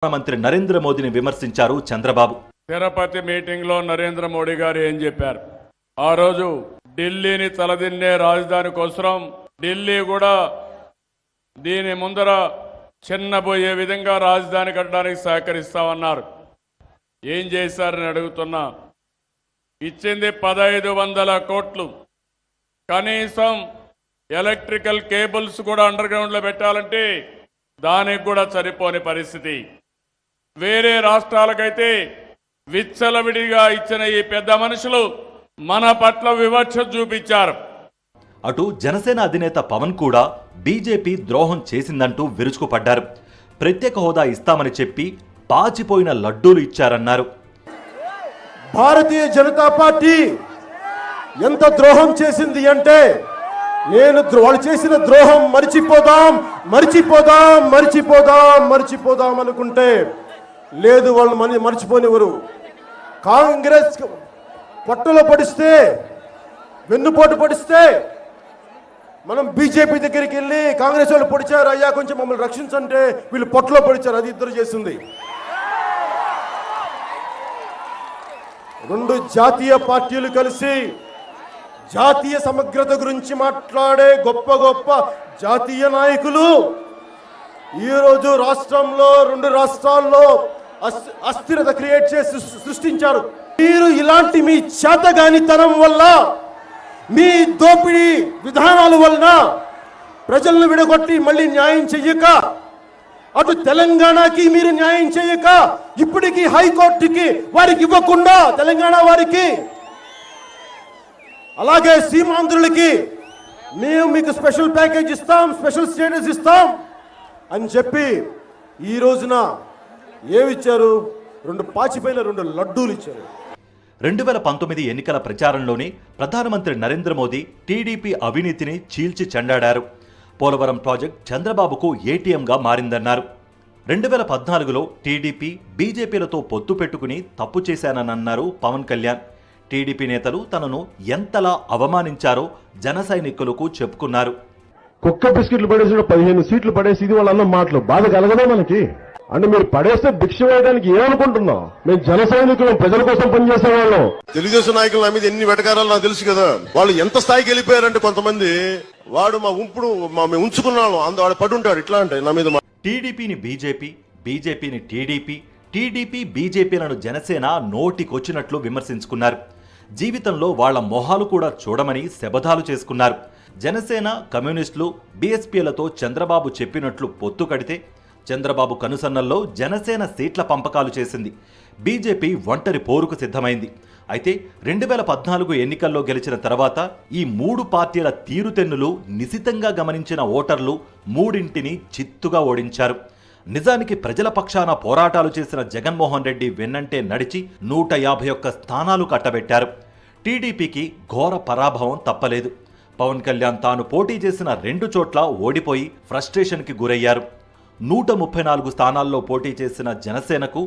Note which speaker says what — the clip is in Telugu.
Speaker 1: ప్రధానమంత్రి నరేంద్ర మోదీని విమర్శించారు చంద్రబాబు.
Speaker 2: తిరుపతి మీటింగ్ లో నరేంద్ర మోడీ గారు ఏం చెప్పారు? ఆ రోజు ఢిల్లీని తలదిన్నే రాజధాని కోసం ఢిల్లీ కూడా దీని ముందర చిన్నబోయే విధంగా రాజధాని కట్టడానికి సహకరిస్తామన్నారు. ఏం చేశారని అడుగుతున్నా. ఇచ్చింది 1500 కోట్లు. కనీసం ఎలక్ట్రికల్ కేబుల్స్ కూడా అండర్ గ్రౌండ్ లో పెట్టాలంటే దానికి కూడా సరిపోని పరిస్థితి. వేరే రాష్ట్రాలకైతే విచ్చలవిడిగా ఇచ్చిన ఈ పెద్ద మనుషులు మన పట్ల వివక్ష చూపించారు.
Speaker 1: అటు జనసేన అధినేత పవన్ కూడా బీజేపీ ద్రోహం చేసిందంటూ విరుచుకుపడ్డారు. ప్రత్యేక హోదా ఇస్తామని చెప్పి పాచిపోయిన లడ్డూలు ఇచ్చారన్నారు.
Speaker 3: భారతీయ జనతా పార్టీ ఎంత ద్రోహం చేసింది అంటే వాళ్ళు చేసిన ద్రోహం మర్చిపోదాం అనుకుంటే లేదు, వాళ్ళు మర్చిపోనివ్వరు. కాంగ్రెస్ పొట్టలో పడిస్తే, వెన్నుపోటు పడిస్తే మనం బీజేపీ దగ్గరికి వెళ్ళి కాంగ్రెస్ వాళ్ళు పొడిచారు, అయ్యా కొంచెం మమ్మల్ని రక్షించంటే వీళ్ళు పొట్టలో పడిచారు. అది ఇద్దరు చేసింది. రెండు జాతీయ పార్టీలు కలిసి జాతీయ సమగ్రత గురించి మాట్లాడే గొప్ప జాతీయ నాయకులు ఈరోజు రెండు రాష్ట్రాల్లో అస్థిరత క్రియేట్ చేసి సృష్టించారు. మీరు ఇలాంటి మీ చేతగానితనం వల్ల, మీ దోపిడీ విధానాల వలన ప్రజలను విడగొట్టి మళ్ళీ న్యాయం చెయ్యక, అటు తెలంగాణకి మీరు న్యాయం చేయక, ఇప్పటికీ హైకోర్టుకి వారికి ఇవ్వకుండా తెలంగాణ వారికి, అలాగే సీమాంధ్రులకి మేము మీకు స్పెషల్ ప్యాకేజ్ ఇస్తాం, స్పెషల్ స్టేటస్ ఇస్తాం అని చెప్పి ఈ రోజున ఏమిచ్చారు? పాచిపోయిన 2 లడ్డూలు ఇచ్చారు.
Speaker 1: 2019 ఎన్నికల ప్రచారంలోనే ప్రధానమంత్రి నరేంద్ర మోదీ టీడీపీ అవినీతిని చీల్చి చెండాడారు. పోలవరం ప్రాజెక్ట్ చంద్రబాబుకు ఏటీఎంగా మారిందన్నారు. 2014లో టీడీపీ బీజేపీలతో పొత్తు పెట్టుకుని తప్పు చేశానన్నారు పవన్ కళ్యాణ్. టీడీపీ నేతలు తనను ఎంతలా అవమానించారో జన సైనికులకు చెప్పుకున్నారు.
Speaker 4: కుక్క బిస్కెట్లు పడేసి 15 సీట్లు పడేసి ఇది వాళ్ళన్న మాటలు బాధ కలగదా మనకి? అంటే మీరు పడేస్తే భిక్ష వేయడానికి ఏమనుకుంటున్నాం? మేము జన సైనికులు, ప్రజల కోసం పనిచేసే వాళ్ళం.
Speaker 5: తెలుగుదేశం నాయకుల నా మీద ఎన్ని వెటకారాలు నాకు తెలుసు కదా. వాళ్ళు ఎంత స్థాయికి వెళ్ళిపోయారంటే కొంతమంది, వాడు మేము ఉంచుకున్నాను వాడు పడుంటాడు ఇట్లా అంటే నా మీద.
Speaker 1: టీడీపీని బీజేపీ, బీజేపీని టీడీపీ, టీడీపీ బీజేపీలను జనసేన నోటికొచ్చినట్లు విమర్శించుకున్నారు. జీవితంలో వాళ్ల మొహాలు కూడా చూడమని శపథాలు చేసుకున్నారు. జనసేన, కమ్యూనిస్టులు, బీఎస్పీలతో చంద్రబాబు చెప్పినట్లు పొత్తు కడితే చంద్రబాబు కనుసన్నల్లో జనసేన సీట్ల పంపకాలు చేసింది. బీజేపీ ఒంటరి పోరుకు సిద్ధమైంది. అయితే 2014 ఎన్నికల్లో గెలిచిన తర్వాత ఈ 3 పార్టీల తీరుతెన్నులు నిశితంగా గమనించిన ఓటర్లు మూడింటిని చిత్తుగా ఓడించారు. నిజానికి ప్రజల పక్షాన పోరాటాలు చేసిన జగన్మోహన్ రెడ్డి వెన్నంటే నడిచి 151 స్థానాలు కట్టబెట్టారు. టీడీపీకి ఘోర పరాభవం తప్పలేదు. పవన్ కళ్యాణ్ తాను పోటీ చేసిన 2 చోట్ల ఓడిపోయి ఫ్రస్ట్రేషన్కి గురయ్యారు. 134 స్థానాల్లో పోటీ చేసిన జనసేనకు